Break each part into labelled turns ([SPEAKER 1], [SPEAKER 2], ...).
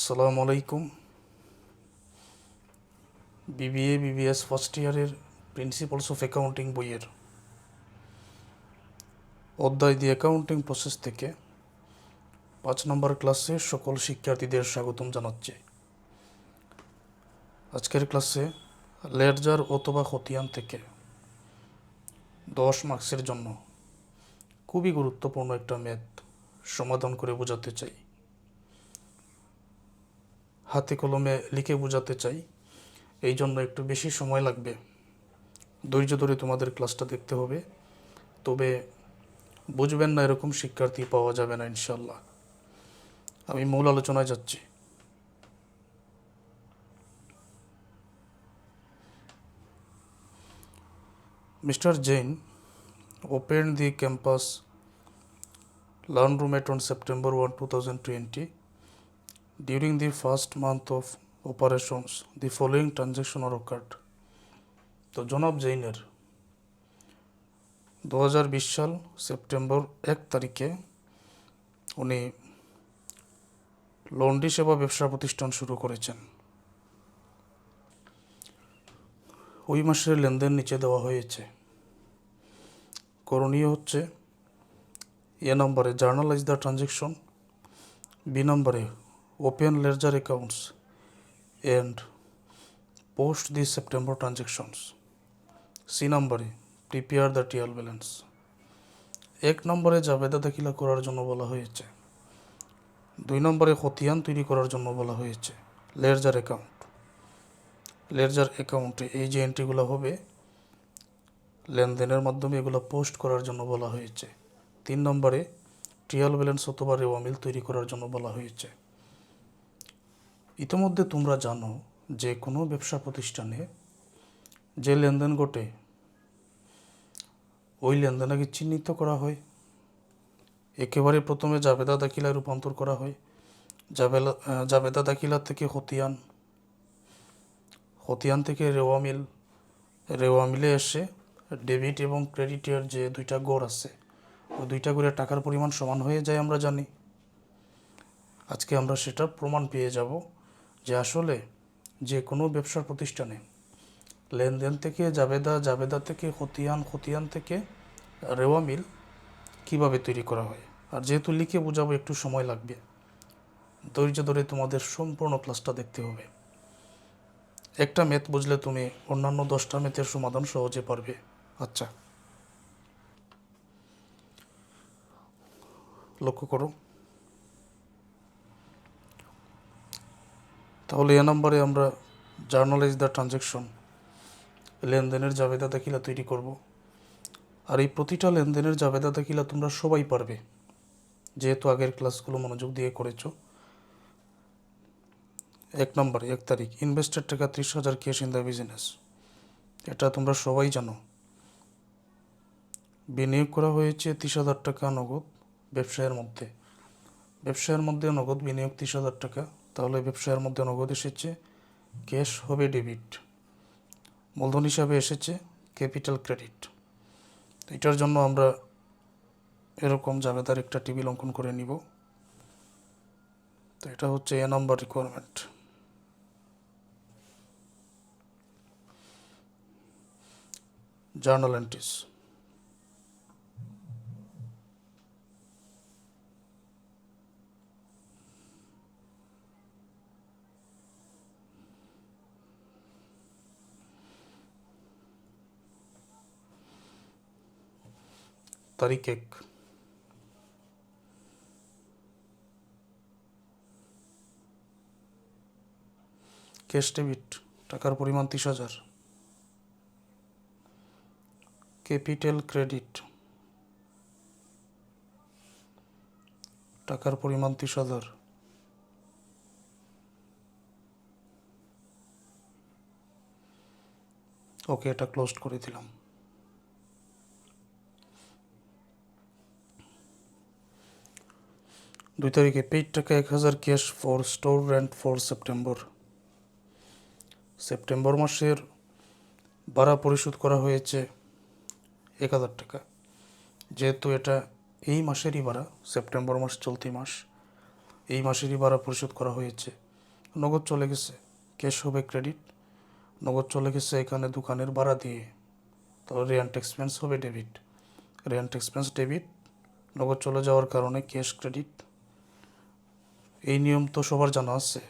[SPEAKER 1] আসসালামু আলাইকুম। BBA BBS first ইয়ারের প্রিন্সিপালস অফ অ্যাকাউন্টিং বইয়ের অধ্যায় দি অ্যাকাউন্টিং প্রসেস থেকে 5 নম্বর ক্লাসে সকল শিক্ষার্থীদের স্বাগতম জানাচ্ছি। আজকের ক্লাসে লেডজার অথবা খতিয়ান থেকে 10 মার্কসের জন্য খুবই গুরুত্বপূর্ণ একটা ম্যাথ সমাধান করে বোঝাতে চাই, হাতে কলমে লিখে বোঝাতে চাই। এই জন্য একটু বেশি সময় লাগবে, ধৈর্য ধরে তোমাদের ক্লাসটা দেখতে হবে। তবে বুঝবেন না এরকম শিক্ষার্থী পাওয়া যাবে না ইনশাল্লাহ। আমি মূল আলোচনায় যাচ্ছি। Mr. Jain opened the campus learn room on September 1, 2020. During the first month of operations, the following transaction are occurred. তো জনাব জৈনের 2020 সাল সেপ্টেম্বর 1 তারিখে উনি লন্ড্রি সেবা ব্যবসা প্রতিষ্ঠান শুরু করেছেন। ওই মাসের লেনদেন নিচে দেওয়া হয়েছে। করণীয় হচ্ছে এ নম্বরে জার্নালাইজ দ্য ট্রানজ্যাকশন, বি নম্বরে open ledger accounts and post the September transactions, C নম্বরে প্রিপেয়ার দ্য ট্রায়াল ব্যালেন্স। 1 নম্বরে জাবেদা দাখিলা করার জন্য বলা হয়েছে, 2 নম্বরে খতিয়ান তৈরি করার জন্য বলা হয়েছে। লেডজার অ্যাকাউন্টে এই যে এন্ট্রিগুলো হবে লেনদেনের মাধ্যমে এগুলো পোস্ট করার জন্য বলা হয়েছে। 3 নম্বরে ট্রায়াল ব্যালেন্স অথবা রেওয়ামিল তৈরি করার জন্য বলা হয়েছে। ইতিমধ্যে তোমরা জানো যে কোনো ব্যবসা প্রতিষ্ঠানে যে লেনদেন ঘটে ওই লেনদেনকে চিহ্নিত করা হয়। একেবারে প্রথমে জাবেদা দাখিলায় রূপান্তর করা হয়। জাবেদা দাখিলা থেকে খতিয়ান থেকে রেওয়ামিলে এসে ডেবিট এবং ক্রেডিটের যে দুইটা গড় আছে ওই দুইটা গড়ে টাকার পরিমাণ সমান হয়ে যায়, আমরা জানি। আজকে আমরা সেটা প্রমাণ পেয়ে যাব যে আসলে যে কোনো ব্যবসার প্রতিষ্ঠানে লেনদেন থেকে জাবেদা থেকে খতিয়ান থেকে রেওয়ামিল কিভাবে তৈরি করা হয়। আর যেহেতু লিখে বোঝাবো একটু সময় লাগবে, ধৈর্য ধরে তোমাদের সম্পূর্ণ ক্লাসটা দেখতে হবে। একটা ম্যাথ বুঝলে তুমি অন্যান্য 10টা ম্যাথের সমাধান সহজে পারবে। আচ্ছা, লক্ষ্য করো তাহলে এ নম্বরে আমরা জার্নালাইজ দ্য ট্রানজ্যাকশন, লেনদেনের জাবেদা দাখিলা তৈরি করব। আর এই প্রতিটা লেনদেনের জাবেদা দাখিলা তোমরা সবাই পারবে, যেহেতু আগের ক্লাসগুলো মনোযোগ দিয়ে করেছো। 1 নম্বরে 1 তারিখ ইনভেস্টেড টাকা 30,000 ক্যাশ ইন দ্য বিজনেস, এটা তোমরা সবাই জানো। বিনিয়োগ করা হয়েছে 30,000 টাকা নগদ ব্যবসায়ের মধ্যে নগদ বিনিয়োগ 30,000 টাকা। তাহলে ব্যবসায়ের মধ্যে নগদ এসেছে, ক্যাশ হবে ডেবিট, মূলধন হিসাবে এসেছে ক্যাপিটাল ক্রেডিট। এটার জন্য আমরা এরকম জাবেদার একটা টেবিল অঙ্কন করে নিব। তো এটা হচ্ছে এ নাম্বার রিকোয়ারমেন্ট। জার্নাল এন্ট্রিজ, তারিখ 1, ক্যাশ ডেবিট টাকার পরিমাণ 30,000, ক্যাপিটাল ক্রেডিট টাকার পরিমাণ 30,000, ওকে, এটা ক্লোজ করে দিলাম। 2 তারিখে পেইড টাকা 1,000 cash for store rent for September মাসের ভাড়া পরিশোধ করা হয়েছে 1,000 টাকা। যেহেতু এটা এই মাসেরই ভাড়া, সেপ্টেম্বর মাস চলতি মাস, এই মাসেরই ভাড়া পরিশোধ করা হয়েছে, নগদ চলে গেছে, ক্যাশ হবে ক্রেডিট। নগদ চলে গেছে এখানে দোকানের ভাড়া দিয়ে, তাহলে রেন্ট এক্সপেন্স হবে ডেবিট। রেন্ট এক্সপেন্স ডেবিট, নগদ চলে যাওয়ার কারণে ক্যাশ ক্রেডিট। এই নিয়ম তো সবার জানা আছে।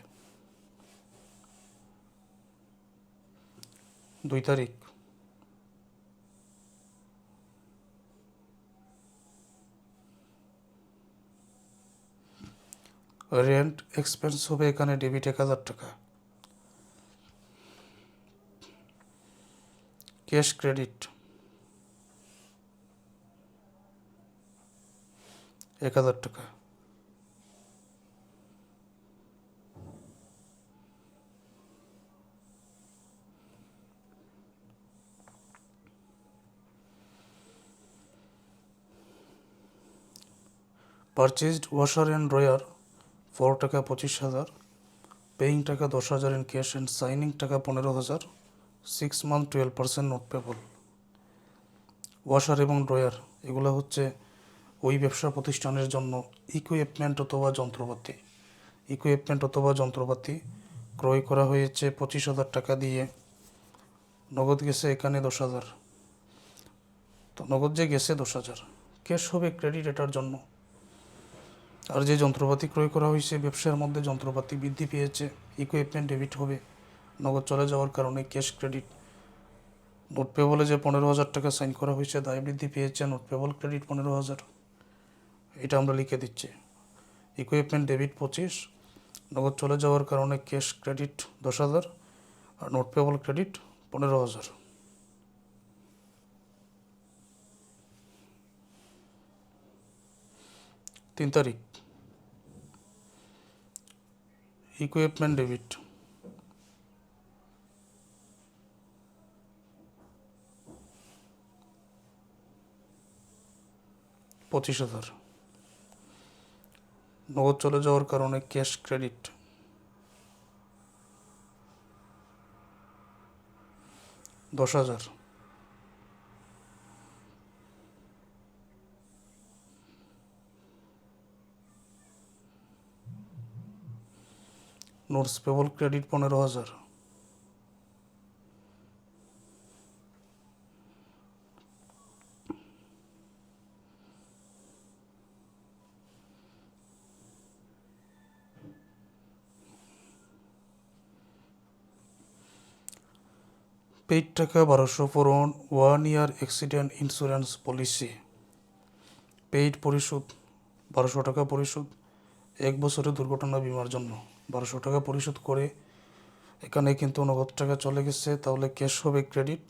[SPEAKER 1] 2 তারিখ, রেন্ট এক্সপেন্স হবে এখানে ডেবিট 1000 টাকা, ক্যাশ ক্রেডিট 1000 টাকা। পারচেজড ওয়াশার অ্যান্ড ড্রয়ার 4 টাকা 25,000, পেইং টাকা 10,000 ইন ক্যাশ অ্যান্ড সাইনিং টাকা 15,000, 6 মান্থ 12% নোট পেবল। ওয়াশার এবং ড্রয়ার এগুলো হচ্ছে ওই ব্যবসা প্রতিষ্ঠানের জন্য ইকুইপমেন্ট অথবা যন্ত্রপাতি। ইকুইপমেন্ট অথবা যন্ত্রপাতি ক্রয় করা হয়েছে 25,000 টাকা দিয়ে, নগদ গেছে এখানে 10,000। তো নগদ যে গেছে 10,000, ক্যাশ হবে ক্রেডিট এটার জন্য। আর যে যন্ত্রপাতি ক্রয় করা হয়েছে ব্যবসার মধ্যে যন্ত্রপাতি বৃদ্ধি পেয়েছে, ইকুইপমেন্ট ডেবিট হবে, নগদ চলে যাওয়ার কারণে ক্যাশ ক্রেডিট। নোট পেবলে যে 15,000 টাকা সাইন করা হয়েছে দায় বৃদ্ধি পেয়েছে, নোট পেবল ক্রেডিট 15,000, এটা আমরা লিখে দিচ্ছি। ইকুইপমেন্ট ডেবিট 25, নগদ চলে যাওয়ার কারণে ক্যাশ ক্রেডিট 10,000 আর নোট পেবল ক্রেডিট 15,000। 3 তারিখ, ইকুইপমেন্ট ডেবিট 25,000, নগদ চলে যাওয়ার কারণে cash credit 10,000। Notes payable credit 15,000। Paid টাকা 1200 for 1 year accident insurance policy. Paid পরিশোধ 1200 টাকা পরিশোধ 1 বছরের দুর্ঘটনা বিমার জন্য। 1200 টাকা পরিশোধ করে এখানে কিন্তু নগদ টাকা চলে গেছে, তাহলে ক্যাশ হবে ক্রেডিট।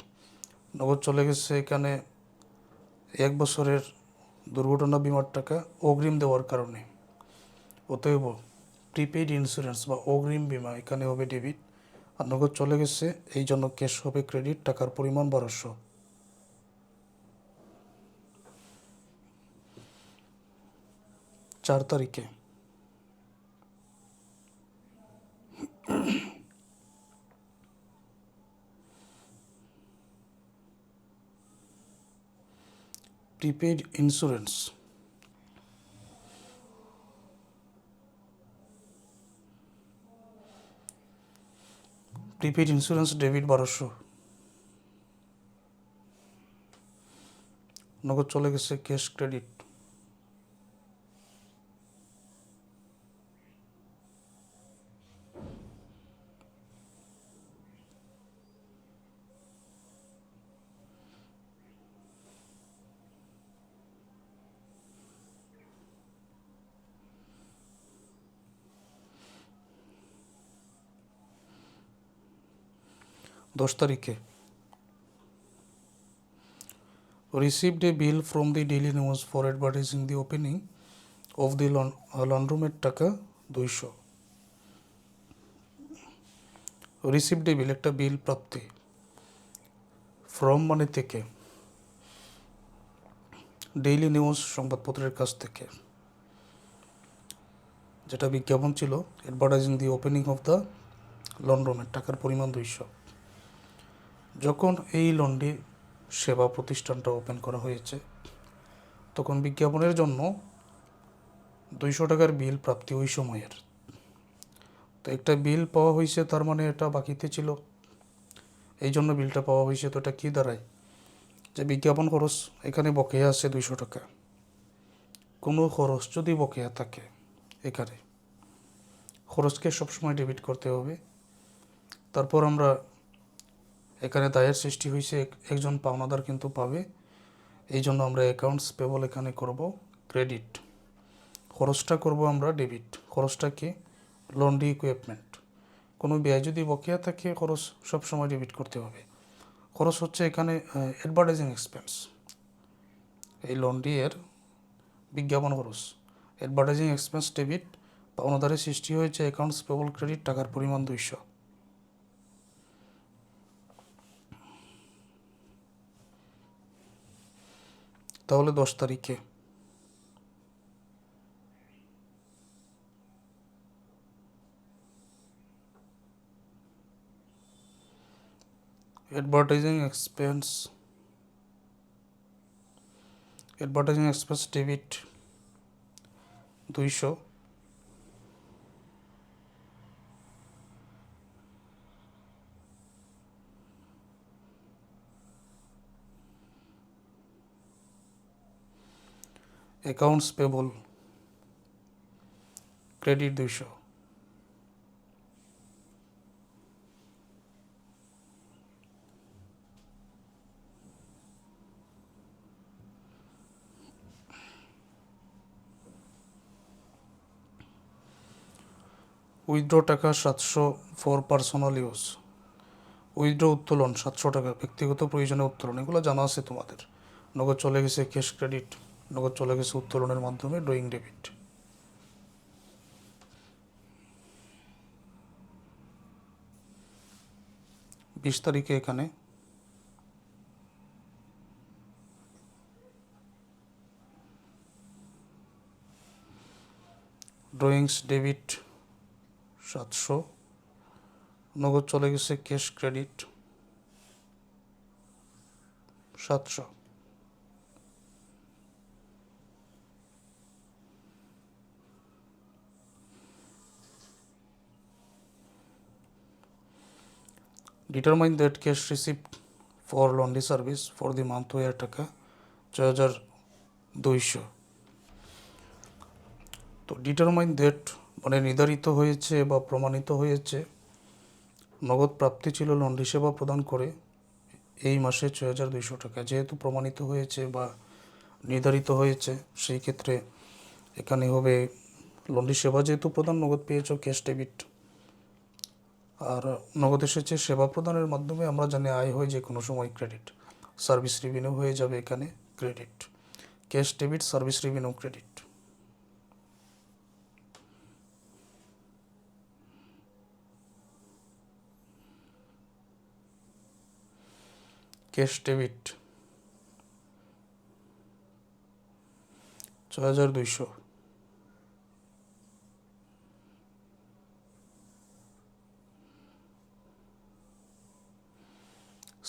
[SPEAKER 1] নগদ চলে গেছে এখানে 1 বছরের দুর্ঘটনা বিমার টাকা অগ্রিম দেওয়ার কারণে, অতএব প্রিপেইড ইন্স্যুরেন্স বা অগ্রিম বিমা এখানে হবে ডেবিট। আর নগদ চলে গেছে এই জন্য ক্যাশ হবে ক্রেডিট, টাকার পরিমাণ 1200। 4 তারিখে, প্রিপেইড ইন্স্যুরেন্স ডেবিট 1200, নগদ চলে গেছে ক্যাশ ক্রেডিট। দশ তারিখে, received a bill from the Daily News for advertising the opening of the laundromat টাকা 200। রিসিভড এ বিল একটা বিল প্রাপ্তি, ফ্রম মানে থেকে, ডেইলি নিউজ সংবাদপত্রের কাছ থেকে, যেটা বিজ্ঞাপন ছিল advertising the opening of the laundromat, টাকার পরিমাণ 200। যখন এই লন্ড্রি সেবা প্রতিষ্ঠানটা ওপেন করা হয়েছে তখন বিজ্ঞাপনের জন্য 200 টাকার বিল প্রাপ্তি ওই সময়ের। তো একটা বিল পাওয়া হয়েছে, তার মানে এটা বাকিতে ছিল, এই জন্য বিলটা পাওয়া হয়েছে। তো এটা কী দাঁড়ায়, যে বিজ্ঞাপন খরচ এখানে বকেয়া আছে 200 টাকা। কোনো খরচ যদি বকেয়া থাকে এখানে খরচকে সবসময় ডেবিট করতে হবে। তারপর আমরা এখানে দায়ের সৃষ্টি হয়েছে, একজন পাওনাদার কিন্তু পাবে, এই জন্য আমরা অ্যাকাউন্টস পেবল এখানে করব ক্রেডিট, খরচটা করব আমরা ডেবিট। খরচটা কি, লন্ড্রি ইকুইপমেন্ট। কোনো ব্যয় যদি বকেয়া থাকে খরচ সবসময় ডেবিট করতে হবে। খরচ হচ্ছে এখানে অ্যাডভার্টাইজিং এক্সপেন্স, এই লন্ড্রি এর বিজ্ঞাপন খরচ, অ্যাডভার্টাইজিং এক্সপেন্স ডেবিট। পাওনাদারের সৃষ্টি হয়েছে অ্যাকাউন্টস পেবল ক্রেডিট, টাকার পরিমাণ 200। তাহলে 10 তারিখে advertising expense debit 200, accounts payable credit 200। Withdraw টাকা 700 ফর পার্সোনাল ইউজ। উইথড্র উত্তোলন 700 টাকা, ব্যক্তিগত প্রয়োজনে উত্তোলন, এগুলো জানা আছে তোমাদের। নগদ চলে গেছে ক্যাশ ক্রেডিট, নগদ চলে গেছে উত্তোলনের মাধ্যমে ড্রয়িং ডেবিট। বিশ তারিখে এখানে ড্রয়িংস ডেবিট 700, নগদ চলে গেছে cash credit 700। Determine that cash receipt for laundry service for the month ওয়ার টাকা 6200। তো ডিটারমাইন দ্যাট মানে নির্ধারিত হয়েছে বা প্রমাণিত হয়েছে নগদ প্রাপ্তি ছিল লন্ড্রি সেবা প্রদান করে এই মাসে 6200 টাকা। যেহেতু প্রমাণিত হয়েছে বা নির্ধারিত হয়েছে, সেই ক্ষেত্রে এখানে হবে লন্ড্রি সেবা যেহেতু প্রদান, নগদ পেয়েছ ক্যাশ ডেবিট, আর নগদ এসেছে সেবা প্রদানের মাধ্যমে। আমরা জানি আয় হয় যে কোনো সময় ক্রেডিট, সার্ভিস রেভিনিউ হয়ে যাবে এখানে credit, cash debit service revenue credit. Cash debit 6200,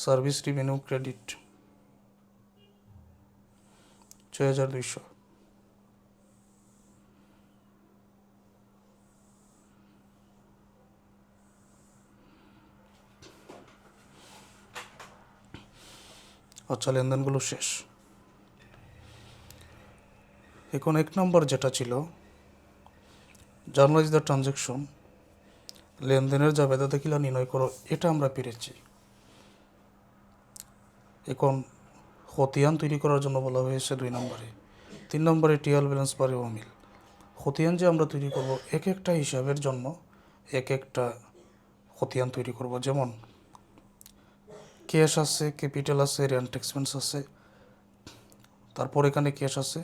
[SPEAKER 1] service revenue credit 6200। আচ্ছা, লেনদেনগুলো শেষ। এখন 1 নম্বর যেটা ছিল জার্নালাইজ দ্য ট্রানজ্যাকশন, লেনদেনের জাবেদা দেখিলা নির্ণয় করো, এটা আমরা পেরেছি। এখন খতিয়ান তৈরি করার জন্য বলা হয়েছে 2 নম্বরে। 3 নম্বরে টিএল ব্যালেন্স পারে অমিল। খতিয়ান যে আমরা তৈরি করব, এক একটা হিসাবের জন্য এক একটা খতিয়ান তৈরি করব। যেমন ক্যাশ আছে, ক্যাপিটাল আছে, রেন্ট এক্সপেন্স আছে, তারপর এখানে ক্যাশ আছে,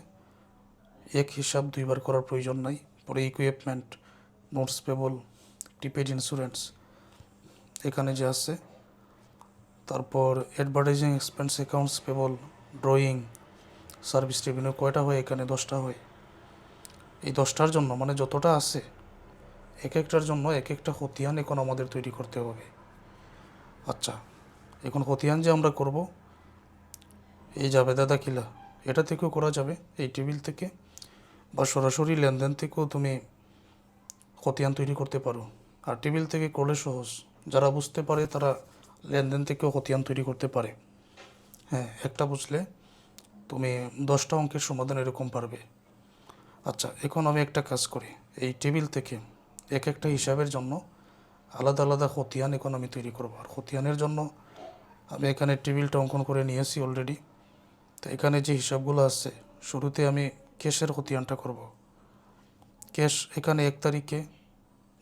[SPEAKER 1] এক হিসাব দুইবার করার প্রয়োজন নাই। পরে equipment, notes payable, prepaid insurance এখানে যে আছে, তারপর advertising expense, accounts payable, drawing, service revenue কয়টা হয় এখানে 10টা হয়। এই 10টার জন্য মানে যতটা আছে এক একটার জন্য এক একটা খতিয়ান এখন আমাদের তৈরি করতে হবে। আচ্ছা, এখন খতিয়ান যে আমরা করব, এই জাবেদা দাখিলা এটা থেকেও করা যাবে, এই টেবিল থেকে, বা সরাসরি লেনদেন থেকেও তুমি খতিয়ান তৈরি করতে পারো। আর টেবিল থেকে করলে সহজ, যারা বুঝতে পারে তারা লেনদেন থেকেও খতিয়ান তৈরি করতে পারে। হ্যাঁ, একটা বুঝলে তুমি 10টা অঙ্কের সমাধান এরকম পারবে। আচ্ছা, এখন আমি একটা কাজ করি, এই টেবিল থেকে এক একটা হিসাবের জন্য আলাদা আলাদা খতিয়ান এখন আমি তৈরি করব। আর খতিয়ানের জন্য আমি এখানে টেবিলটা অঙ্কন করে নিয়েছি অলরেডি। তো এখানে যে হিসাবগুলো আছে, শুরুতে আমি ক্যাশের খতিয়ানটা করব। ক্যাশ এখানে 1 তারিখে,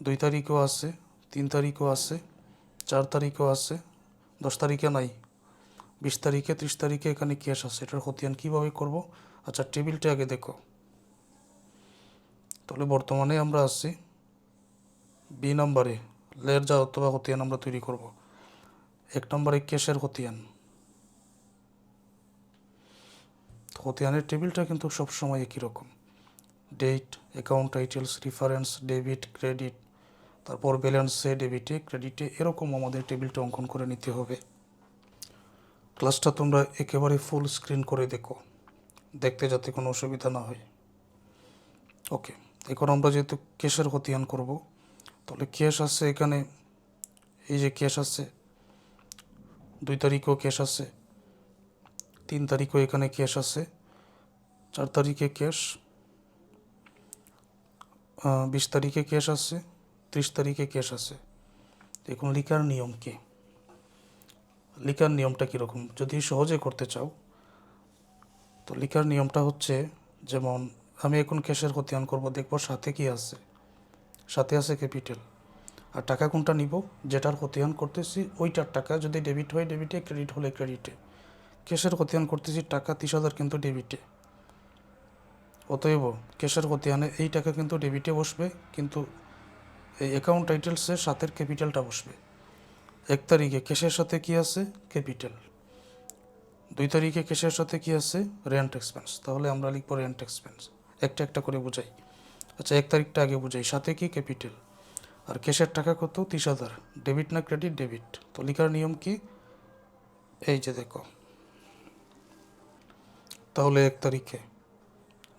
[SPEAKER 1] 2 তারিখও আছে, 3 তারিখও আছে, 4 তারিখও আছে, 10 তারিখে নাই, 20 তারিখে, 30 তারিখে এখানে ক্যাশ আছে। এটার খতিয়ান কীভাবে করব? আচ্ছা, টেবিলটা আগে দেখো। তাহলে বর্তমানে আমরা আছি বি নম্বরে, লেরজা অথবা খতিয়ান আমরা তৈরি করব। 1 নম্বরে ক্যাশের খতিয়ান। খতিয়ানের টেবিলটা কিন্তু সবসময় একই রকম, date, account titles, reference, debit, credit, তারপর ব্যালেন্সে, ডেবিটে, ক্রেডিটে, এরকম আমাদের টেবিলটা অঙ্কন করে নিতে হবে। ক্লাসটা তোমরা একেবারে ফুল স্ক্রিন করে দেখো, দেখতে যাতে কোনো অসুবিধা না হয়। ওকে, এখন আমরা যেহেতু ক্যাশের খতিয়ান করব, তাহলে ক্যাশ আছে এখানে, এই যে ক্যাশ আছে, 2 তারিখও ক্যাশ আছে, 3 তারিখও এখানে ক্যাশ আছে, 4 তারিখে ক্যাশ, 20 তারিখে ক্যাশ আছে, 30 তারিখে ক্যাশ আছে। এখন লিখার নিয়ম কি? লিখার নিয়মটা কীরকম? যদি সহজে করতে চাও তো লিখার নিয়মটা হচ্ছে, যেমন আমি এখন ক্যাশের খতিয়ান করব, দেখব সাথে কি আছে, সাথে আছে ক্যাপিটাল। আর টাকা কোনটা নিব? যেটার খতিয়ান করতেছি ওইটার টাকা, যদি ডেবিট হয় ডেবিটে, ক্রেডিট হলে ক্রেডিটে। ক্যাশের খতিয়ান করতেছি টাকা 30,000 কিন্তু ডেবিটে, অতএব ক্যাশের খতিয়ানে এই টাকা কিন্তু ডেবিটে বসবে, কিন্তু এই অ্যাকাউন্ট টাইটেলসের সাথের ক্যাপিটালটা বসবে। 1 তারিখে ক্যাশের সাথে কি আছে? ক্যাপিটাল। 2 তারিখে ক্যাশের সাথে কি আছে? Rent expense. তাহলে আমরা লিখব রেন্ট এক্সপেন্স, একটা একটা করে বোঝাই। আচ্ছা, 1 তারিখটা আগে বোঝাই, সাথে কি? ক্যাপিটাল। আর ক্যাশের টাকা কত? 30,000। ডেবিট না ক্রেডিট? ডেবিট। তো লিখার নিয়ম কি? এই যে দেখো, তাহলে 1 তারিখে,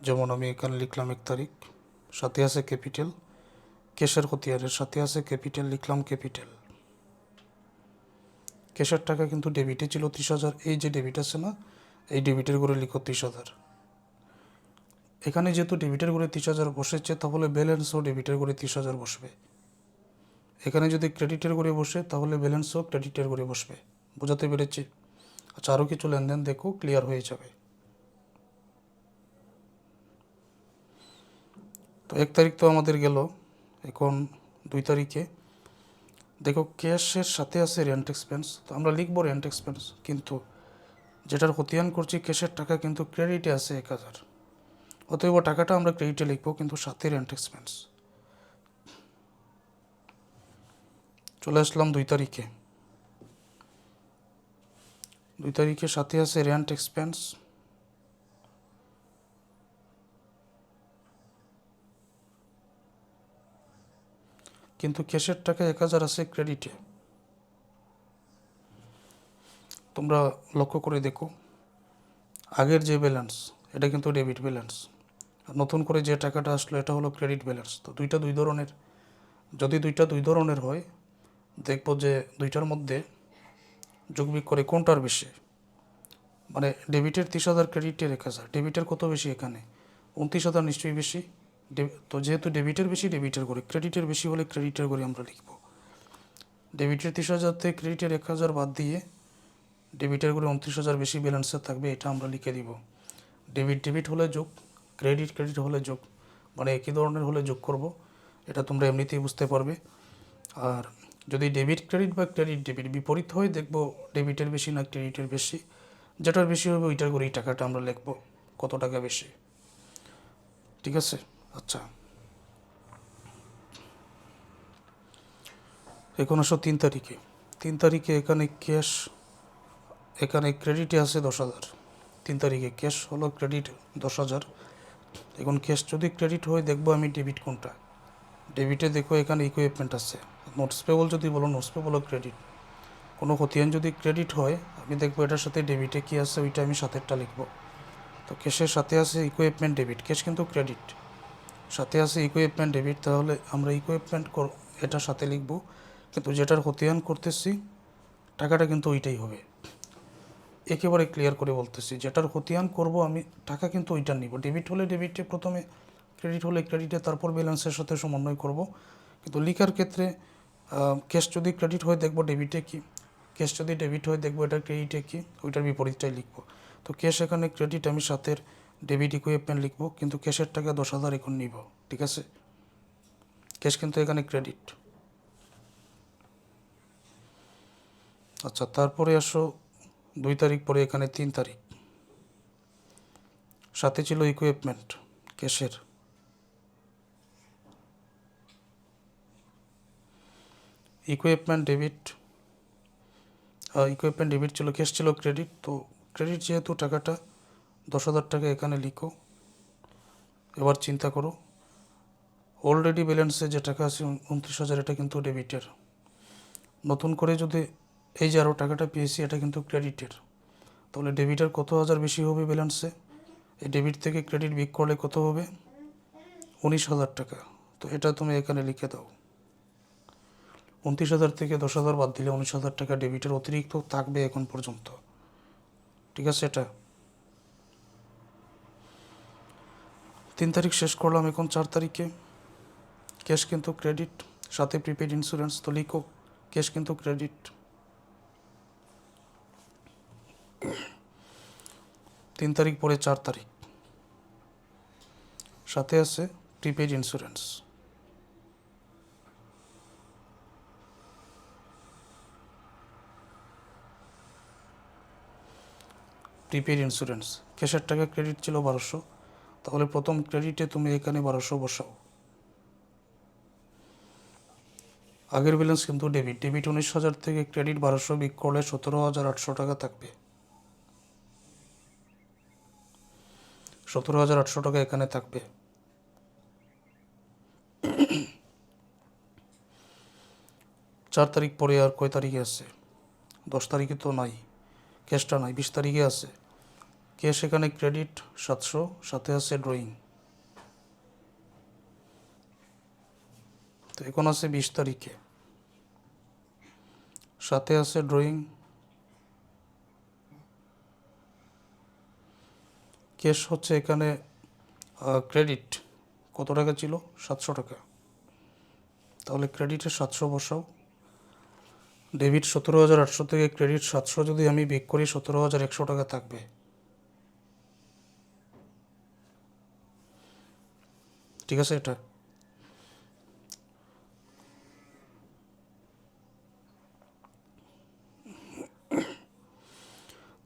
[SPEAKER 1] যেমন আমি এখানে লিখলাম 1 তারিখ, সাথে আছে ক্যাপিটাল, ক্যাশের খতিয়ানের সাথে আছে ক্যাপিটাল, লিখলাম ক্যাপিটাল। ক্যাশের টাকা কিন্তু ডেবিটে ছিল 30,000, এই যে ডেবিট আছে না, এই ডেবিটের করে লিখো 30,000। এখানে যেহেতু ডেবিটের করে 30,000 বসেছে, তাহলে ব্যালেন্সও ডেবিটের করে 30,000 বসবে। এখানে যদি ক্রেডিটের করে বসে, তাহলে ব্যালেন্সও ক্রেডিটের করে বসবে। বোঝাতে পেরেছি? আচ্ছা, আরও কিছু লেনদেন দেখো, ক্লিয়ার হয়ে যাবে। তো 1 তারিখ তো আমাদের গেল। এখন 2 তারিখে দেখো, ক্যাশের সাথে আছে রেন্ট এক্সপেন্স, তো আমরা লিখবো রেন্ট এক্সপেন্স, কিন্তু যেটার খতিয়ান করছি ক্যাশের টাকা কিন্তু ক্রেডিটে আছে 1,000, অতএব টাকাটা আমরা ক্রেডিটে লিখবো, কিন্তু সাথে রেন্ট এক্সপেন্স। চলে আসলাম 2 তারিখে। 2 তারিখে সাথে আছে রেন্ট এক্সপেন্স, কিন্তু ক্যাশের টাকা 1,000 আছে ক্রেডিটে। তোমরা লক্ষ্য করে দেখো, আগের যে ব্যালেন্স এটা কিন্তু ডেবিট ব্যালেন্স, আর নতুন করে যে টাকাটা আসলো এটা হলো ক্রেডিট ব্যালেন্স। তো দুইটা দুই ধরনের, যদি দুইটা দুই ধরনের হয়, দেখব যে দুইটার মধ্যে যোগবিয়োগ করে কোনটার বেশি। মানে ডেবিটের 30,000, ক্রেডিটের 1,000, ডেবিটের কত বেশি? এখানে 29,000 নিশ্চয়ই বেশি। তো যেহেতু ডেবিটের বেশি, ডেবিটের করে, ক্রেডিটের বেশি হলে ক্রেডিটের করে আমরা লিখব। ডেবিটের 30,000 থেকে ক্রেডিটের 1,000 বাদ দিয়ে ডেবিটের করে 29,000 বেশি ব্যালেন্সে থাকবে, এটা আমরা লিখে দিব। ডেবিট ডেবিট হলে যোগ, ক্রেডিট ক্রেডিট হলে যোগ, মানে একই ধরনের হলে যোগ করব। এটা তোমরা এমনিতেই বুঝতে পারবে। আর যদি ডেবিট ক্রেডিট বা ক্রেডিট ডেবিট বিপরীত হয়, দেখব ডেবিটের বেশি না ক্রেডিটের বেশি, যেটার বেশি হবে ওইটার করে এই টাকাটা আমরা লিখব, কত টাকা বেশি। ঠিক আছে? আচ্ছা, এখন আসো 3 তারিখে। 3 তারিখে এখানে ক্যাশ, এখানে ক্রেডিটে আছে 10,000। 3 তারিখে ক্যাশ হলো ক্রেডিট 10,000। এখন ক্যাশ যদি ক্রেডিট হয়, দেখবো আমি ডেবিট কোনটা। ডেবিটে দেখো এখানে ইকুইপমেন্ট আছে, নোটস পেবল যদি বলো নোটস পেবল ক্রেডিট। কোনো খতিয়ান যদি ক্রেডিট হয়, আমি দেখবো এটার সাথে ডেবিটে কী আছে ওইটা আমি সাথেরটা লিখবো। তো ক্যাশের সাথে আছে ইকুইপমেন্ট ডেবিট, ক্যাশ কিন্তু ক্রেডিট, সাথে আছে ইকুইপমেন্ট ডেবিট, তাহলে আমরা ইকুইপমেন্ট এটা সাথে লিখব, কিন্তু যেটার খতিয়ান করতেছি টাকাটা কিন্তু ওইটাই হবে। একেবারে ক্লিয়ার করে বলতেছি, যেটার খতিয়ান করব আমি টাকা কিন্তু ওইটা নিব। ডেবিট হলে ডেবিটে প্রথমে, ক্রেডিট হলে ক্রেডিটে, তারপর ব্যালেন্সের সাথে সমন্বয় করব। কিন্তু লিখার ক্ষেত্রে ক্যাশ যদি ক্রেডিট হয় দেখব ডেবিটে কি, ক্যাশ যদি ডেবিট হয় দেখব এটা ক্রেডিটে কি, ওইটার বিপরীতটাই লিখব। তো ক্যাশ এখানে ক্রেডিট, আমি সাথের ডেবিট ইকুইপমেন্ট লিখব, কিন্তু ক্যাশের টাকা 10,000 এখন নিব। ঠিক আছে, ক্যাশ কিন্তু এখানে ক্রেডিট। আচ্ছা, তারপরে আসো 2 তারিখ পরে এখানে 3 তারিখ, সাথে ছিল ইকুইপমেন্ট ক্যাশের, ইকুইপমেন্ট ডেবিট, ইকুইপমেন্ট ডেবিট ছিল, ক্যাশ ছিল ক্রেডিট। তো ক্রেডিট যেহেতু টাকাটা 10,000 টাকা এখানে লিখো। এবার চিন্তা করো, অলরেডি ব্যালেন্সে যে টাকা আছে 29,000, এটা কিন্তু ডেবিটের। নতুন করে যদি এই যে আরও টাকাটা পেয়েছি এটা কিন্তু ক্রেডিটের, তাহলে ডেবিটের কত হাজার বেশি হবে ব্যালেন্সে? এই ডেবিট থেকে ক্রেডিট বিক করলে কত হবে? 19,000 টাকা। তো এটা তুমি এখানে লিখে দাও। 29,000 থেকে 10,000 বাদ দিলে 19,000 টাকা ডেবিটের অতিরিক্ত থাকবে এখন পর্যন্ত। ঠিক আছে, এটা 3 তারিখ শেষ করলাম। এখন 4 তারিখে ক্যাশ কিন্তু ক্রেডিট, সাথে প্রিপেড ইন্স্যুরেন্স। তো লিখো ক্যাশ কিন্তু ক্রেডিট, 3 তারিখ পরে 4 তারিখ, সাথে আছে প্রিপেড ইন্স্যুরেন্স। প্রিপেড ইন্স্যুরেন্স, ক্যাশের টাকা ক্রেডিট ছিল 1200, তাহলে প্রথম ক্রেডিটে তুমি এখানে 1200 বসাও। আগের ব্যালেন্স কিন্তু ডেবিট, ডেবিট 19,000 থেকে ক্রেডিট 1200 বিক করলে 17,800 টাকা থাকবে। 17,800 টাকা এখানে থাকবে। চার তারিখ পরে আর কয় তারিখে আছে? 10 তারিখে তো নাই, ক্যাশটা নাই। 20 তারিখে আছে ক্যাশ, এখানে ক্রেডিট 700, সাথে আছে ড্রয়িং। তো এখন আছে 20 তারিখে, সাথে আছে ড্রয়িং। ক্যাশ হচ্ছে এখানে ক্রেডিট কত টাকা ছিল? 700 টাকা, তাহলে ক্রেডিটে 700 বসাও। ডেবিট 17,800 থেকে ক্রেডিট 700 যদি আমি বিক করি 17,100 টাকা থাকবে। ঠিক আছে, এটা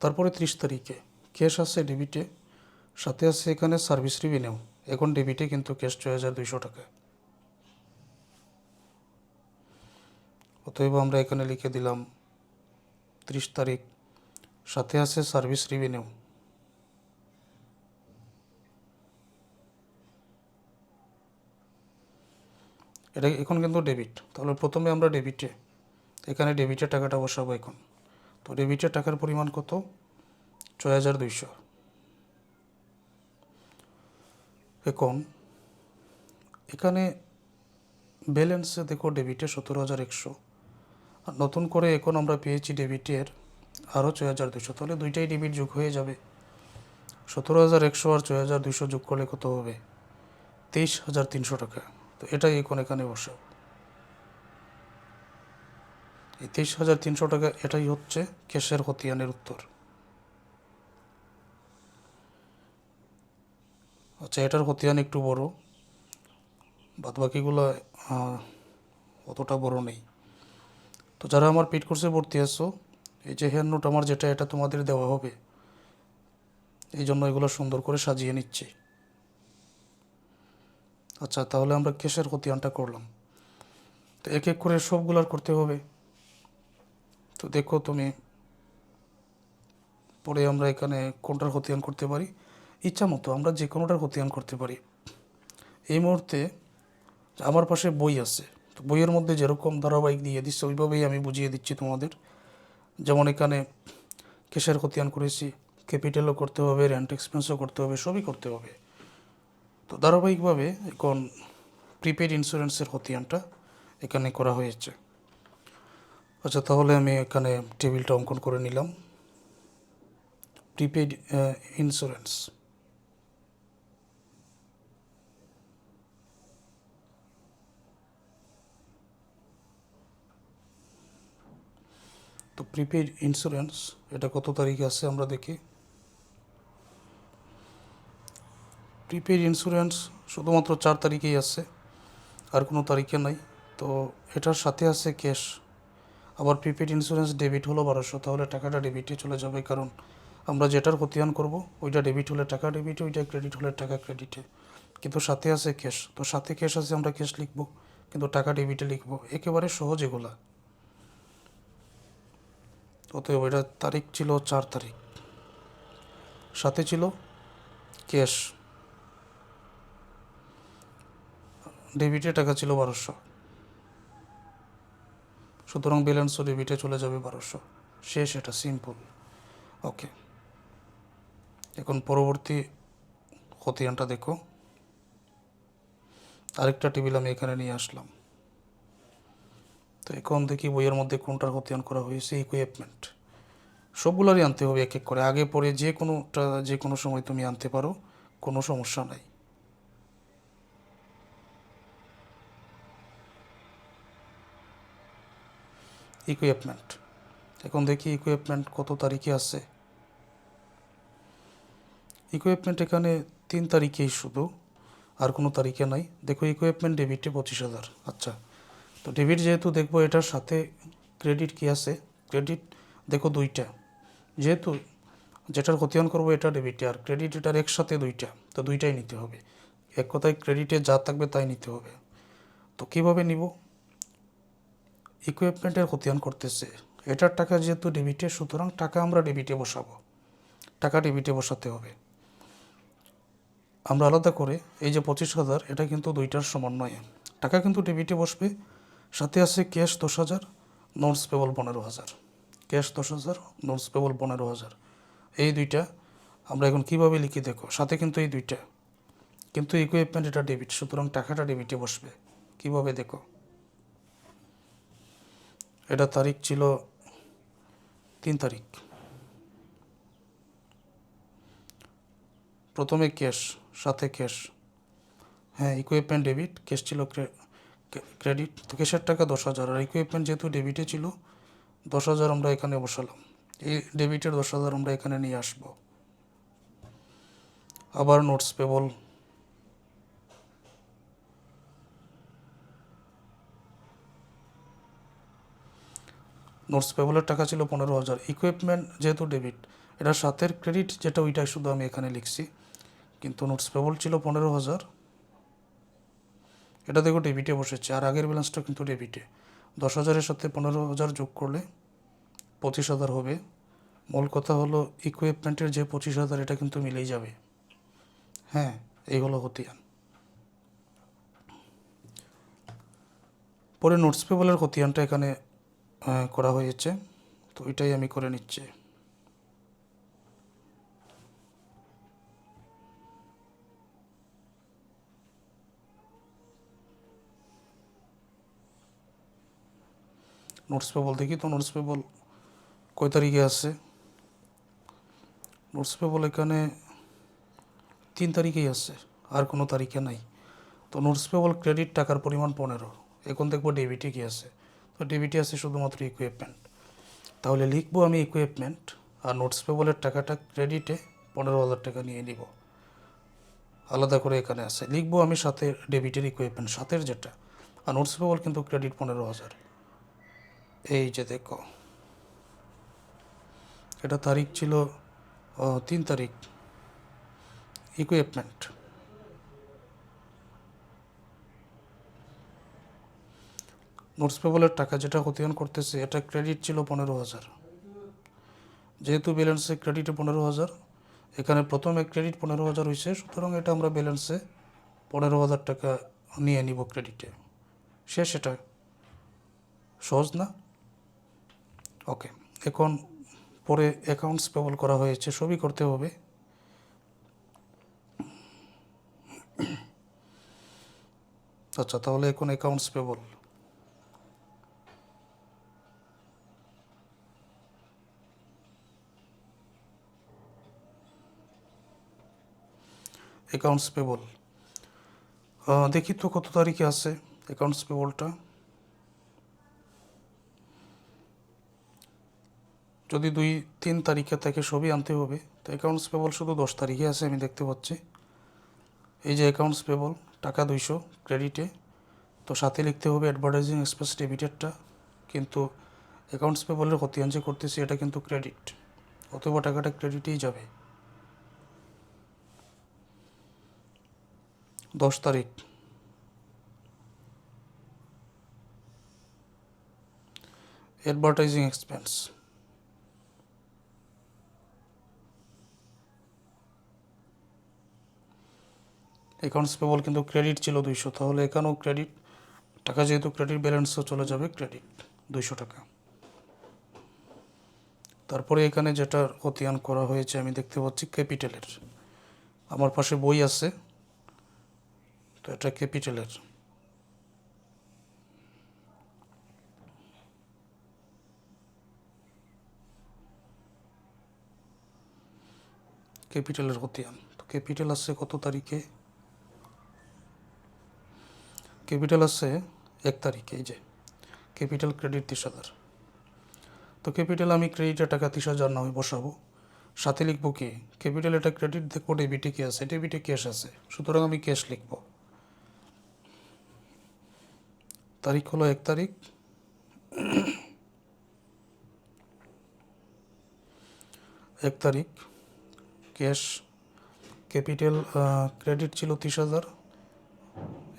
[SPEAKER 1] তারপরে 30 তারিখে ক্যাশ আছে ডেবিটে, সাথে আছে এখানে সার্ভিস রেভিনিউ। এখন ডেবিটে কিন্তু ক্যাশ 6,200 টাকা, অতএব আমরা এখানে লিখে দিলাম 30 তারিখ, সাথে আছে সার্ভিস রেভিনিউ। এটা এখন কিন্তু ডেবিট, তাহলে প্রথমে আমরা ডেবিটে, এখানে ডেবিটে টাকাটা বসাবো এখন। তো ডেবিটের টাকার পরিমাণ কত? 6,200। এখন এখানে ব্যালেন্সে দেখো ডেবিটে 17,100, আর নতুন করে এখন আমরা পেয়েছি ডেবিটের আরও 6,200, তাহলে দুইটাই ডেবিট যোগ হয়ে যাবে। 17,100 আর 6,200 যোগ করলে কত হবে? 23,300 টাকা। তো এটাই এখন এখানে বসাও। এই 23,300 টাকা, এটাই হচ্ছে ক্যাশের খতিয়ানের উত্তর। আচ্ছা, এটার খতিয়ান একটু বড়, বাদবাকিগুলো অতটা বড় নেই। তো যারা আমার পেইড কোর্সে ভর্তি আছো, এই যে হ্যান্ড নোট আমার যেটা, এটা তোমাদের দেওয়া হবে, এই জন্য এগুলো সুন্দর করে সাজিয়ে নিচ্ছি। আচ্ছা, তাহলে আমরা ক্যাশের খতিয়ানটা করলাম। তো এক এক করে সবগুলার করতে হবে। তো দেখো তুমি পরে আমরা এখানে কোনটার খতিয়ান করতে পারি, ইচ্ছা মতো আমরা যে কোনোটার খতিয়ান করতে পারি। এই মুহূর্তে আমার পাশে বই আছে, তো বইয়ের মধ্যে যেরকম ধারাবাহিক দিয়ে দিচ্ছে ওইভাবেই আমি বুঝিয়ে দিচ্ছি তোমাদের। যেমন এখানে ক্যাশের খতিয়ান করেছি, ক্যাপিটালও করতে হবে, রেন্ট এক্সপেন্সও করতে হবে, সবই করতে হবে। তো ধারাবাহিকভাবে এখন প্রিপেড ইন্স্যুরেন্সের খতিয়ানটা এখানে করা হয়েছে। আচ্ছা, তাহলে আমি এখানে টেবিলটা অঙ্কন করে নিলাম। প্রিপেইড ইন্স্যুরেন্স, তো প্রিপেইড ইন্স্যুরেন্স এটা কত তারিখে আছে আমরা দেখি। প্রিপেইড ইন্স্যুরেন্স শুধুমাত্র 4 তারিখেই আছে, আর কোনো তারিখে নাই। তো এটার সাথে আছে ক্যাশ। আবার প্রিপেইড ইন্স্যুরেন্স ডেবিট হলো 1200, তাহলে টাকাটা ডেবিটে চলে যাবে, কারণ আমরা যেটার খতিয়ান করব ওইটা ডেবিট হলে টাকা ডেবিটে, ওইটা ক্রেডিট হলে টাকা ক্রেডিটে। কিন্তু সাথে আছে ক্যাশ, তো সাথে ক্যাশ আছে, আমরা ক্যাশ লিখবো, কিন্তু টাকা ডেবিটে লিখবো। একেবারে সহজ এগুলা। অতএব এটা তারিখ ছিল 4 তারিখ, সাথে ছিল ক্যাশ, ডেবিটে টাকা ছিল 1200, সুতরাং ব্যালেন্সও ডেবিটে চলে যাবে 1200। শেষ, এটা সিম্পল। ওকে, এখন পরবর্তী খতিয়ানটা দেখো। আরেকটা টেবিল আমি এখানে নিয়ে আসলাম। তো এখন দেখি বইয়ের মধ্যে কোনটার খতিয়ান করা হয়েছে। ইকুইপমেন্ট, সবগুলোরই আনতে হবে এক এক করে, আগে পরে যে কোনোটা যে কোনো সময় তুমি আনতে পারো, কোনো সমস্যা নাই। ইকুইপমেন্ট, এখন দেখি ইকুইপমেন্ট কত তারিখে আছে। ইকুইপমেন্ট এখানে 3 তারিখেই শুধু, আর কোনো তারিখে নাই। দেখো ইকুইপমেন্ট ডেবিটে 25,000। আচ্ছা, তো ডেবিট যেহেতু দেখবো, এটার সাথে ক্রেডিট কি আছে। ক্রেডিট দেখো 2টা, যেহেতু যেটার খতিয়ান করবো এটা ডেবিটে, আর ক্রেডিট এটার একসাথে 2টা, তো 2টাই নিতে হবে। এক কথায় ক্রেডিটে যা থাকবে তাই নিতে হবে। তো কীভাবে নিব। ইকুইপমেন্টের খতিয়ান করতেছে, এটার টাকা যেহেতু ডেবিটে, সুতরাং টাকা আমরা ডেবিটে বসাবো, টাকা ডেবিটে বসাতে হবে। আমরা আলাদা করে এই যে 25,000, এটা কিন্তু 2টার সমন্বয়ে, টাকা কিন্তু ডেবিটে বসবে, সাথে আছে cash 10,000, notes payable 15,000। Cash 10,000, notes payable 15,000, এই 2টা আমরা এখন কিভাবে লিখি দেখো। সাথে কিন্তু এই 2টা, কিন্তু ইকুইপমেন্ট এটা ডেবিট, সুতরাং টাকাটা ডেবিটে বসবে। কিভাবে দেখো, এটা তারিখ ছিল 3 তারিখ। প্রথমে ক্যাশ, সাথে ক্যাশ, হ্যাঁ ইকুইপমেন্ট ডেবিট, ক্যাশ ছিল ক্রেডিট। তো ক্যাশের টাকা 10,000, আর ইকুইপমেন্ট যেহেতু ডেবিটে ছিল 10,000 আমরা এখানে বসালাম। এই ডেবিটের 10,000 আমরা এখানে নিয়ে আসব। আবার নোটস পেবল, নোটস পেবলের টাকা ছিল 15,000। ইকুইপমেন্ট যেহেতু ডেবিট, এটার সাথের ক্রেডিট যেটা ওইটাই শুধু আমি এখানে লিখছি, কিন্তু নোটস পেবল ছিল 15,000, এটা দেখো ডেবিটে বসেছে, আর আগের ব্যালেন্সটা কিন্তু ডেবিটে। 10,000-এর সাথে 15,000 যোগ করলে 25,000 হবে। মূল কথা হলো ইকুইপমেন্টের যে 25,000, এটা কিন্তু মিলেই যাবে। হ্যাঁ, এই হলো খতিয়ান। পরে নোটস পেবলের খতিয়ানটা এখানে করা হয়েছে, তো এটাই আমি করে নিচ্ছি। নোটস পেবল দেখি তো, নোটস পেবল কয় তারিখে আছে। নোটস পেবল এখানে 3 তারিখেই আছে, আর কোনো তারিখে নাই। তো নোটস পেবল ক্রেডিট টাকার পরিমাণ 15, এখন দেখবো ডেবিটে কী আছে। তো ডেবিটে আছে শুধুমাত্র ইকুইপমেন্ট, তাহলে লিখবো আমি ইকুইপমেন্ট, আর নোটস পেবলের টাকাটা ক্রেডিটে 15,000 টাকা নিয়ে নিব, আলাদা করে এখানে আছে। লিখবো আমি সাথে ডেবিটের ইকুইপমেন্ট, সাথের যেটা, আর নোটস পেবল কিন্তু ক্রেডিট 15,000। এই যে দেখো, এটা তারিখ ছিল 3 তারিখ। ইকুইপমেন্ট, নোটস পেবলের টাকা যেটা খতিয়ান করতেছে, এটা ক্রেডিট ছিল 15,000। যেহেতু ব্যালেন্সে ক্রেডিটে 15,000, এখানে প্রথমে ক্রেডিট 15,000 হয়েছে, সুতরাং এটা আমরা ব্যালেন্সে 15,000 টাকা নিয়ে নিব ক্রেডিটে। শেষ, এটা সহজ না? ওকে, এখন পরে অ্যাকাউন্টস পেবল করা হয়েছে, সবই করতে হবে। আচ্ছা, তাহলে এখন অ্যাকাউন্টস পেবল, অ্যাকাউন্টস পেবল। দেখি তো কত তারিখে আছে অ্যাকাউন্টস পেবলটা। যদি 2-3 তারিখে থাকে সবই আনতে হবে, তো অ্যাকাউন্টস পেবল শুধু 10 তারিখে আছে আমি দেখতে পাচ্ছি। এই যে অ্যাকাউন্টস পেবল, টাকা 200 ক্রেডিটে, তো সাথে লিখতে হবে অ্যাডভার্টাইজিং এক্সপেন্স ডেবিটেডটা, কিন্তু অ্যাকাউন্টস পেবলের খতিয়ান যে করতেছি এটা কিন্তু ক্রেডিট, অথবা টাকাটা ক্রেডিটেই যাবে। 10 তারিখ অ্যাডভার্টাইজিং এক্সপেন্স, অ্যাকাউন্টস পেবল কিন্তু ক্রেডিট ছিল 200, তাহলে এখানেও ক্রেডিট, টাকা যেহেতু ক্রেডিট ব্যালেন্সও চলে যাবে ক্রেডিট 200 টাকা। তারপরে এখানে যেটা খতিয়ান করা হয়েছে আমি দেখতে পাচ্ছি ক্যাপিটালের, আমার পাশে বই আছে, তো এটা ক্যাপিটালের। ক্যাপিটালের খতিয়ান, তো ক্যাপিটাল আছে কত তারিখে? ক্যাপিটাল আছে 1 তারিখে। এই যে ক্যাপিটাল ক্রেডিট 30,000, তো ক্যাপিটাল আমি ক্রেডিটে টাকা 30,000 নামে বসাবো, সাথে লিখবো কি ক্যাপিটাল, এটা ক্রেডিট দেখবো ডেবিটে কি আছে, ডেবিটে ক্যাশ আছে, সুতরাং আমি ক্যাশ লিখবো। তারিখ হলো 1 তারিখ, 1 তারিখ ক্যাশ, ক্যাপিটাল ক্রেডিট ছিল 30,000,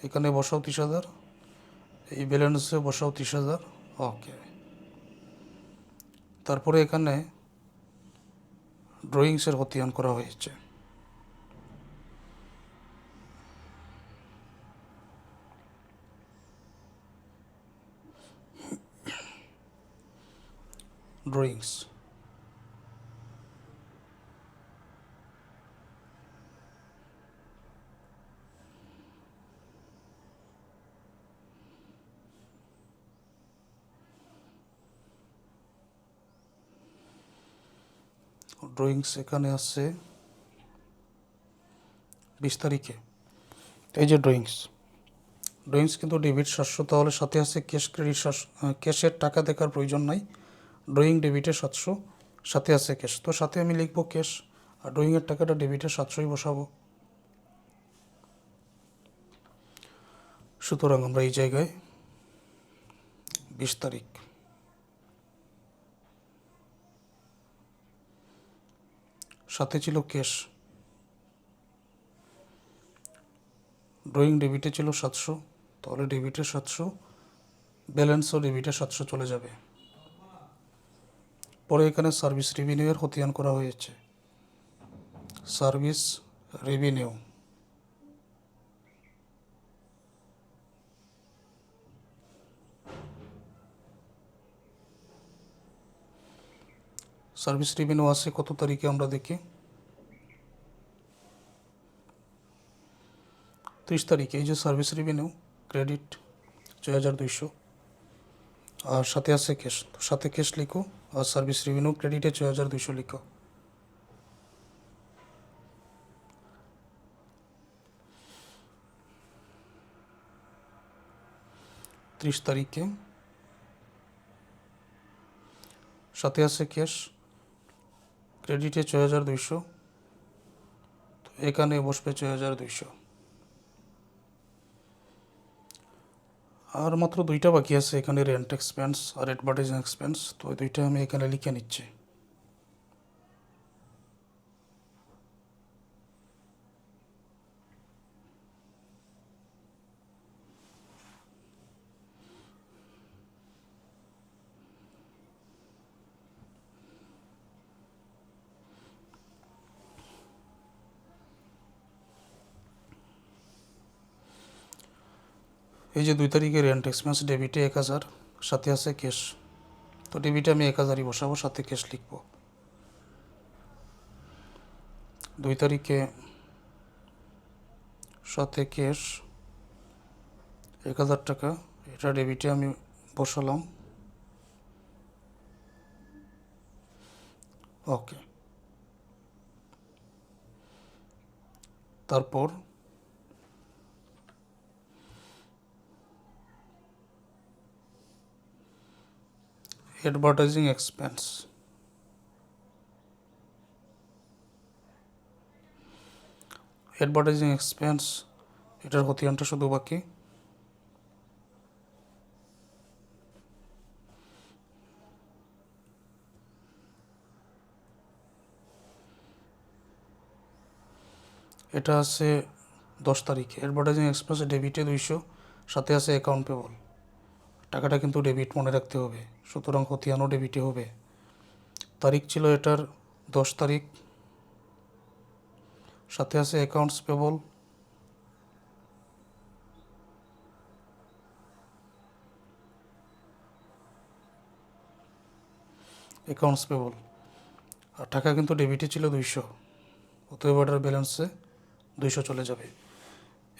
[SPEAKER 1] এখানে বসাও 30,000, এই ব্যালেন্সে বসাও 30,000। ওকে, তারপরে এখানে ড্রয়িংসের খতিয়ান করা হয়েছে। ড্রয়িংস, ড্রয়িংস এখানে আছে 20 তারিখে। এই যে ড্রয়িংস, ড্রয়িংস কিন্তু ডেবিট 700, তাহলে সাথে আছে ক্যাশ ক্রেডিট 700, ক্যাশের টাকা দেখার প্রয়োজন নাই, ড্রয়িং ডেবিটে 700, সাথে আছে ক্যাশ, তো সাথে আমি লিখবো ক্যাশ, আর ড্রয়িংয়ের টাকাটা ডেবিটে 700ই বসাবো। সুতরাং আমরা এই জায়গায় 20 তারিখ, সাথে ছিল ক্যাশ, ড্রয়িং ডেবিটে ছিল 700, তাহলে ডেবিটে 700, ব্যালেন্সও ডেবিটে 700 চলে যাবে। পরে এখানে সার্ভিস রেভিনিউয়ের খতিয়ান করা হয়েছে, সার্ভিস রেভিনিউ, সার্ভিস রেভিনিউ আছে কত তারিখে আমরা দেখি, 30 তারিখে। এই যে সার্ভিস রেভিনিউ ক্রেডিট 6,200, আর সাথে আছে ক্যাশ, তো সাথে ক্যাশ লিখো, আর সার্ভিস রেভিনিউ ক্রেডিটে 6,200 লিখো। 30 তারিখে সাথে আছে ক্যাশ, ক্রেডিটে 6,200, তো এখানে বসবে 6,200। আর মাত্র 2টা বাকি আছে এখানে, রেন্ট এক্সপেন্স আর অ্যাডভার্টাইজিং এক্সপেন্স, তো ওই 2টা আমি এখানে লিখে নিচ্ছি। এই যে 2 তারিখে রেন্ট এক্সপেন্স ডেবিটে 1,000, সাথে আছে ক্যাশ, তো ডেবিটে আমি 1,000ই বসাবো, সাথে ক্যাশ লিখবো। 2 তারিখে সাথে ক্যাশ 1,000 টাকা, এটা ডেবিটে আমি বসালাম। ওকে, তারপর অ্যাডভার্টাইজিং এক্সপেন্স, এটার খতিয়ানটা শুধু বাকি। এটা আছে 10 তারিখে। অ্যাডভার্টাইজিং এক্সপেন্স ডেবিটে 200, সাথে আছে অ্যাকাউন্ট পেবল। টাকাটা কিন্তু ডেবিট মনে রাখতে হবে, সুতরাং খতিয়ানও ডেবিটে হবে। তারিখ ছিল এটার 10 তারিখ, সাথে আছে অ্যাকাউন্টস পেবল। আর টাকা কিন্তু ডেবিটে ছিল 200, অতএব এটার ব্যালেন্সে 200 চলে যাবে।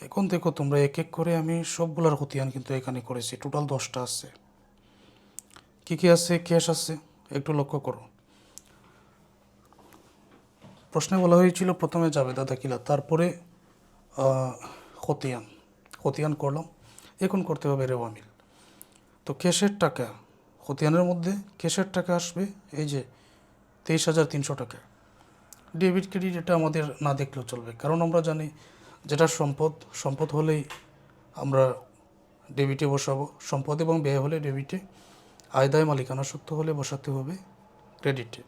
[SPEAKER 1] এখন দেখো তোমরা এক এক করে আমি সবগুলার খতিয়ান কিন্তু এখানে করেছি, টোটাল 10টা আছে। কী কী আছে? ক্যাশ আছে, একটু লক্ষ্য করো। প্রশ্নে বলা হয়েছিল প্রথমে জাবেদা দাখিলা, তারপরে খতিয়ান করলাম। এখন করতে হবে রেওয়ামিল। তো ক্যাশের টাকা, খতিয়ানের মধ্যে ক্যাশের টাকা আসবে এই যে 23,300 টাকা। ডেবিট ক্রেডিট এটা আমাদের না দেখলেও চলবে, কারণ আমরা জানি যেটা সম্পদ হলেই আমরা ডেবিটে বসাবো, সম্পদ এবং ব্যয় হলে ডেবিটে, আয় মালিকানা সত্ত্ব হলে বসাতে হবে ক্রেডিটে।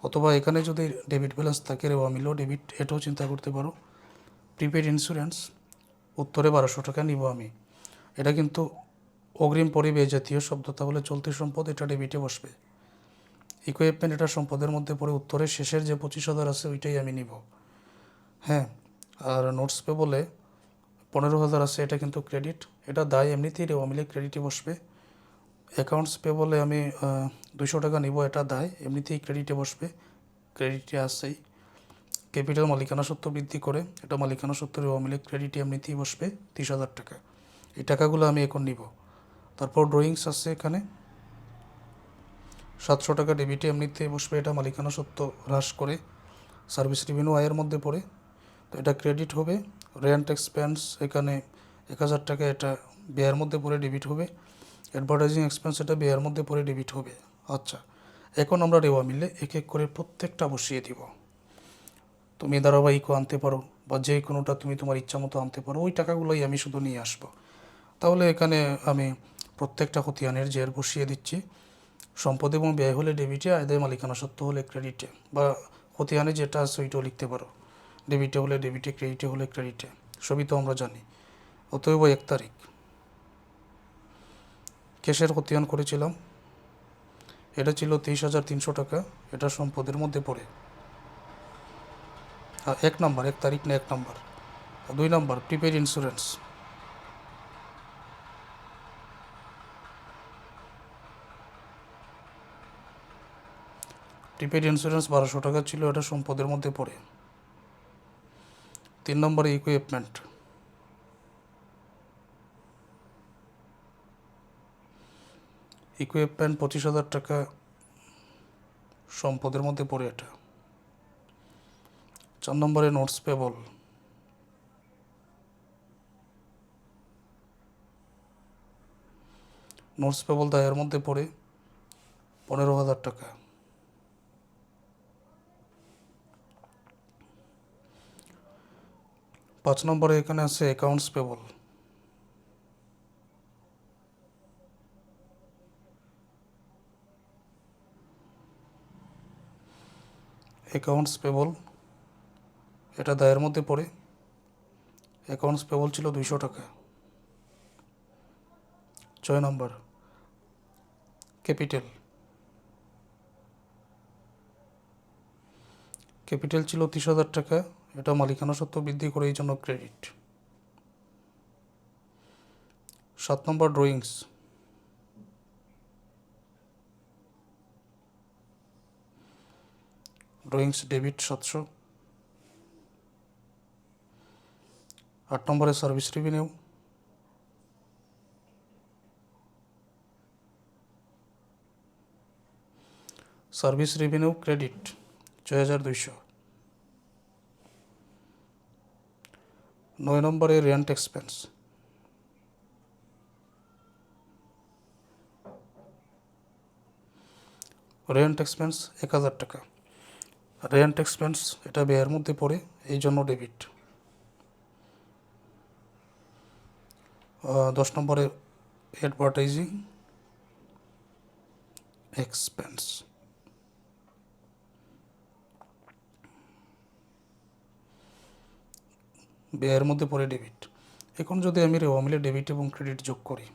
[SPEAKER 1] অথবা এখানে যদি ডেবিট ব্যালেন্স থাকে রেওয়ামিলও ডেবিট, এটাও চিন্তা করতে পারো। প্রিপেড ইন্স্যুরেন্স উত্তরে 1200 টাকা নিব আমি। এটা কিন্তু অগ্রিম পরিব্যয় জাতীয় শব্দ, তাহলে চলতি সম্পদ, এটা ডেবিটে বসবে। ইকুইপমেন্ট এটা সম্পদের মধ্যে পড়ে, উত্তরের শেষের যে 25,000 আছে ওইটাই আমি নিব। হ্যাঁ, আর নোটস পে বলে 15,000 আছে, এটা কিন্তু ক্রেডিট, এটা দায় এমনিতেই রেওয়ামিলে ক্রেডিটে বসবে। অ্যাকাউন্টস পে বলে আমি 200 টাকা নিব, এটা দায় এমনিতেই ক্রেডিটে বসবে, ক্রেডিটে আসছেই। ক্যাপিটাল মালিকানা সত্ত্ব বৃদ্ধি করে, এটা মালিকানা সত্ত্ব রেওয়ামিলে ক্রেডিটে এমনিতেই বসবে 30,000 টাকা। এই টাকাগুলো আমি এখন নিব। তারপর ড্রয়িংস আছে এখানে 700 টাকা ডেবিটে এমনিতে বসবে, এটা মালিকানা সত্ত্ব হ্রাস করে সার্ভিস রেভিনিউ আয়ের মধ্যে পড়ে, তো এটা ক্রেডিট হবে। রেন্ট এক্সপেন্স এখানে 1,000 টাকা, এটা ব্যয়ের মধ্যে পড়ে ডেবিট হবে। অ্যাডভার্টাইজিং এক্সপেন্স এটা ব্যয়ের মধ্যে পড়ে ডেবিট হবে। আচ্ছা, এখন আমরা রেওয়ামিলে এক এক করে প্রত্যেকটা বসিয়ে দিব। তুমি ধারাবাহিকও আনতে পারো, বা যে কোনোটা তুমি তোমার ইচ্ছা মতো আনতে পারো, ওই টাকাগুলোই আমি শুধু নিয়ে আসবো। তাহলে এখানে আমি প্রত্যেকটা খতিয়ানের জের বসিয়ে দিচ্ছি। সম্পদ এবং ব্যয় হলে ডেবিটে, আয় মালিকানা সত্ত্ব হলে ক্রেডিটে, বা খতিয়ানে যেটা আছে ওইটাও লিখতে পারো। ডেবিটে হলে ডেবিটে, ক্রেডিটে হলে ক্রেডিটে, সবই তো আমরা জানি। অতএব 1 তারিখ ক্যাশের খতিয়ান করেছিলাম, এটা ছিল 23,300 টাকা, এটা সম্পদের মধ্যে পড়ে। 1 নম্বর, 1 তারিখ না 1 নম্বর। 2 নম্বর প্রিপেড ইন্স্যুরেন্স, প্রিপেড ইন্স্যুরেন্স 1200 টাকা ছিল, এটা সম্পদের মধ্যে পড়ে। 3 নম্বরে ইকুইপমেন্ট, ইকুইপমেন্ট 25,000 টাকা সম্পদের মধ্যে পড়ে এটা। 4 নম্বরে নোটস পেবল, দায়ের মধ্যে পড়ে 15,000 টাকা। 5 নম্বরে এখানে আছে অ্যাকাউন্টস পেবল, এটা দায়ের মধ্যে পড়ে। অ্যাকাউন্টস পেবল ছিল 200 টাকা। 6 নম্বর ক্যাপিটাল ছিল 30,000 টাকা, এটা মালিকানা সত্ত্ব বৃদ্ধি করে, এই জন্য ক্রেডিট। 7 নম্বর ড্রয়িংস, ডেবিট 700। 8 নম্বরে সার্ভিস রেভিনিউ, ক্রেডিট 6,200। 9 নম্বরে রেন্ট এক্সপেন্স। রেন্ট এক্সপেন্স 1000 টাকা। রেন্ট এক্সপেন্স এটা ব্যয়ের মধ্যে পড়ে, এই জন্য ডেবিট। 10 নম্বরে অ্যাডভার্টাইজিং এক্সপেন্স। ব্যয়ের মধ্যে পড়ে ডেবিট। এখন যদি আমি রেওয়া মিলে ডেবিট এবং ক্রেডিট যোগ করি,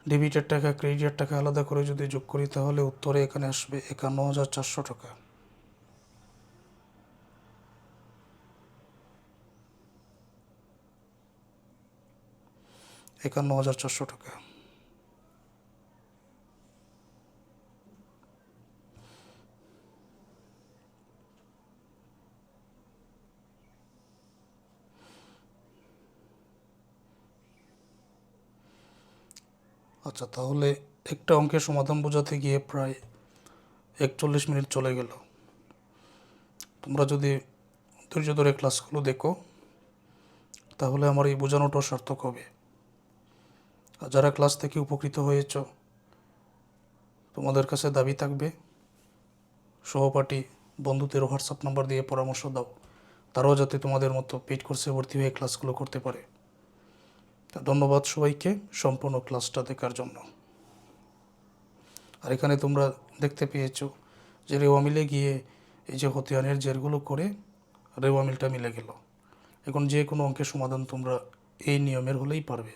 [SPEAKER 1] ডেবিটের টাকা ক্রেডিটের টাকা আলাদা করে যদি যোগ করি, তাহলে উত্তরে এখানে আসবে 51,400 টাকা। 51,400 টাকা। আচ্ছা, তাহলে একটা অঙ্কের সমাধান বোঝাতে গিয়ে প্রায় 41 মিনিট চলে গেল। তোমরা যদি ধৈর্য ধরে ক্লাসগুলো দেখো, তাহলে আমার এই বোঝানোটাও সার্থক হবে। আর যারা ক্লাস থেকে উপকৃত হয়েছ, তোমাদের কাছে দাবি থাকবে সহপাঠী বন্ধুদের হোয়াটসঅ্যাপ নাম্বার দিয়ে পরামর্শ দাও, তারাও যাতে তোমাদের মতো পেইড কোর্সে ভর্তি হয়ে ক্লাসগুলো করতে পারে। ধন্যবাদ সবাইকে সম্পূর্ণ ক্লাসটা দেখার জন্য। আর এখানে তোমরা দেখতে পেয়েছো যে রেওয়া মিলে গিয়ে এই যে হতিয়ানের জেরগুলো করে রেওয়া মিলটা মিলে গেল। এখন যে কোনো অঙ্কের সমাধান তোমরা এই নিয়মের হলেই পারবে।